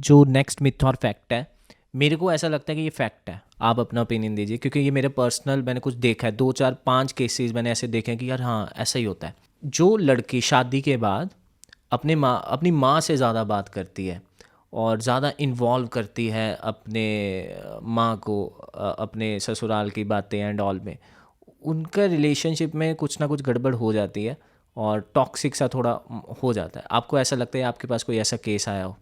जो next myth और fact है, मेरे को ऐसा लगता है कि ये फैक्ट है। आप अपना ओपिनियन दीजिए, क्योंकि ये मेरे पर्सनल, मैंने कुछ देखा है, 2 4 5 केसेस मैंने ऐसे देखे हैं कि यार हाँ ऐसा ही होता है। जो लड़की शादी के बाद अपनी माँ से ज़्यादा बात करती है और ज़्यादा इन्वॉल्व करती है अपने माँ को अपने ससुराल की बातें एंड ऑल में, उनका रिलेशनशिप में कुछ ना कुछ गड़बड़ हो जाती है और टॉक्सिक सा थोड़ा हो जाता है। आपको ऐसा लगता है आपके पास कोई ऐसा केस आया हो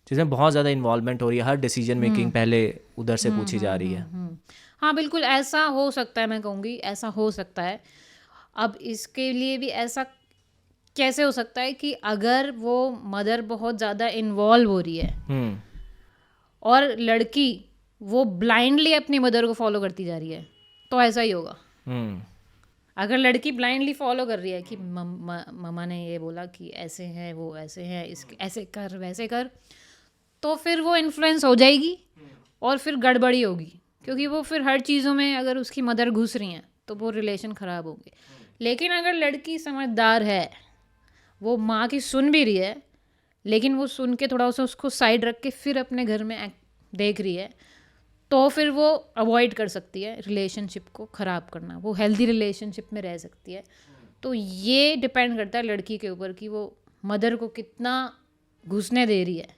जिसमें बहुत ज़्यादा इन्वॉल्वमेंट हो रही है, हर डिसीजन मेकिंग पहले उधर से पूछी जा रही है? हाँ बिल्कुल ऐसा हो सकता है, मैं कहूँगी ऐसा हो सकता है। अब इसके लिए भी ऐसा कैसे हो सकता है कि अगर वो मदर बहुत ज़्यादा इन्वॉल्व हो रही है और लड़की वो ब्लाइंडली अपनी मदर को फॉलो करती जा रही है, तो ऐसा ही होगा। अगर लड़की ब्लाइंडली फॉलो कर रही है कि मम्मा ने ये बोला कि ऐसे है, वो ऐसे है, इसके ऐसे कर वैसे कर, तो फिर वो इन्फ्लुएंस हो जाएगी और फिर गड़बड़ी होगी, क्योंकि वो फिर हर चीज़ों में अगर उसकी मदर घुस रही हैं तो वो रिलेशन ख़राब होंगे। लेकिन अगर लड़की समझदार है, वो माँ की सुन भी रही है, लेकिन वो सुन के थोड़ा सा उसको साइड रख के फिर अपने घर में देख रही है, तो फिर वो अवॉइड कर सकती है रिलेशनशिप को ख़राब करना, वो हेल्दी रिलेशनशिप में रह सकती है। तो ये डिपेंड करता है लड़की के ऊपर कि वो मदर को कितना घुसने दे रही है।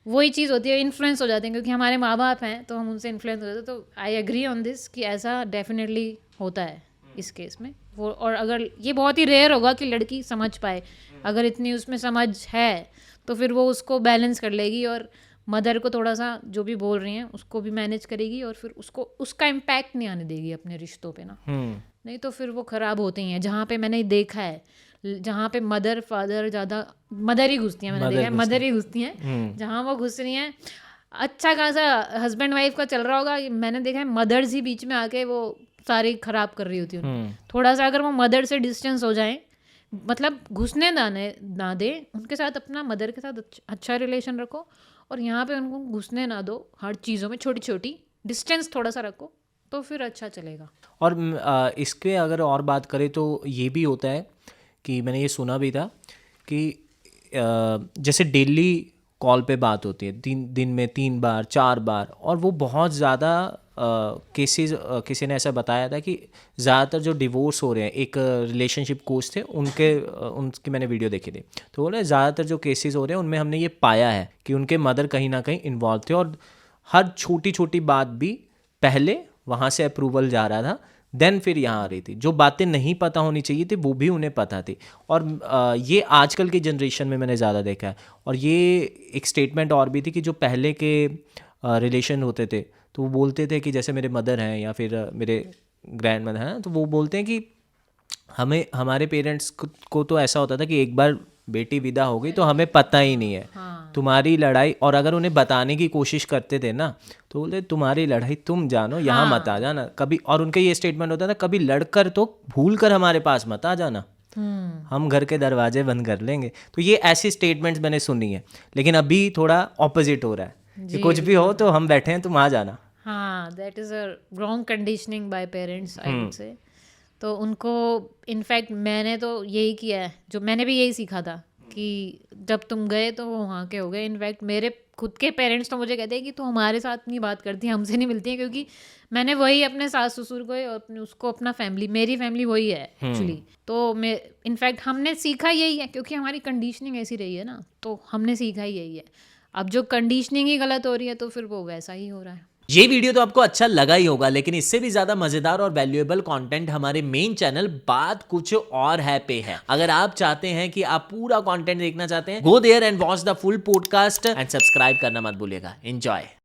वही चीज़ होती है, इन्फ्लुएंस हो जाते हैं, क्योंकि हमारे माँ बाप हैं तो हम उनसे इन्फ्लुएंस हो जाते हैं। तो आई एग्री ऑन दिस कि ऐसा डेफिनेटली होता है इस केस में। वो और अगर ये बहुत ही रेयर होगा कि लड़की समझ पाए, अगर इतनी उसमें समझ है तो फिर वो उसको बैलेंस कर लेगी और मदर को थोड़ा सा जो भी बोल रही हैं उसको भी मैनेज करेगी और फिर उसको उसका इम्पैक्ट नहीं आने देगी अपने रिश्तों पे ना। नहीं तो फिर वो ख़राब होते ही हैं। जहाँ पे मैंने देखा है, जहाँ पे मदर फादर ज़्यादा, मदर ही घुसती हैं, मैंने देखा है मदर ही घुसती हैं जहाँ वो घुस रही हैं। अच्छा खासा हस्बैंड वाइफ का चल रहा होगा, मैंने देखा है मदर्स ही बीच में आके वो सारी ख़राब कर रही होती हैं। थोड़ा सा अगर वो मदर से डिस्टेंस हो जाए, मतलब घुसने ना दे उनके साथ, अपना मदर के साथ अच्छा रिलेशन रखो और यहाँ पे उनको घुसने ना दो, हर चीज़ों में छोटी छोटी डिस्टेंस थोड़ा सा रखो, तो फिर अच्छा चलेगा। और इसके अगर और बात करें तो ये भी होता है कि मैंने ये सुना भी था कि जैसे डेली कॉल पे बात होती है, दिन में 3 बार 4 बार, और वो बहुत ज़्यादा केसेस, किसी ने ऐसा बताया था कि ज़्यादातर जो डिवोर्स हो रहे हैं, एक रिलेशनशिप कोच थे उनकी मैंने वीडियो देखी थी, तो बोले ज़्यादातर जो केसेस हो रहे हैं उनमें हमने ये पाया है कि उनके मदर कहीं ना कहीं इन्वॉल्व थे और हर छोटी छोटी बात भी पहले वहाँ से अप्रूवल जा रहा था, देन फिर यहाँ आ रही थी। जो बातें नहीं पता होनी चाहिए थी वो भी उन्हें पता थी। और ये आजकल की जनरेशन में मैंने ज़्यादा देखा है। और ये एक स्टेटमेंट और भी थी कि जो पहले के रिलेशन होते थे तो वो बोलते थे कि जैसे मेरे मदर हैं या फिर मेरे ग्रैंड मदर हैं, तो वो बोलते हैं कि हमारे पेरेंट्स को तो ऐसा होता था कि एक बार बेटी विदा हो गई तो हमें पता ही नहीं है। तुम्हारी लड़ाई, और अगर उन्हें बताने की कोशिश करते थे ना तो बोलते तुम्हारी लड़ाई तुम जानो, यहाँ मत आ जाना कभी। और उनका ये स्टेटमेंट होता था कभी लड़कर तो भूल कर हमारे पास मत आ जाना, हम घर के दरवाजे बंद कर लेंगे। तो ये ऐसी स्टेटमेंट्स मैंने सुनी है, लेकिन अभी थोड़ा ऑपोजिट हो रहा है कि कुछ भी हो तो हम बैठे हैं, तुम आ जाना। हाँ, that is a wrong conditioning bye parents, I would say. तो उनको, इनफैक्ट मैंने तो यही किया है, जो मैंने भी यही सीखा था कि जब तुम गए तो वो वहाँ के हो गए। इनफैक्ट मेरे खुद के पेरेंट्स तो मुझे कहते हैं कि तू हमारे साथ नहीं बात करती, हमसे नहीं मिलती है, क्योंकि मैंने वही अपने सास ससुर को और अपने उसको अपना फैमिली, मेरी फैमिली वही है एक्चुअली। तो मैं, इनफैक्ट हमने सीखा यही है, क्योंकि हमारी कंडीशनिंग ऐसी रही है ना, तो हमने सीखा ही यही है। अब जो कंडीशनिंग ही गलत हो रही है तो फिर वो वैसा ही हो रहा है। ये वीडियो तो आपको अच्छा लगा ही होगा, लेकिन इससे भी ज्यादा मजेदार और वैल्यूएबल कंटेंट हमारे मेन चैनल बात कुछ और है पे है। अगर आप चाहते हैं कि आप पूरा कंटेंट देखना चाहते हैं, go there and watch the full podcast and subscribe करना मत भूलिएगा। एंजॉय।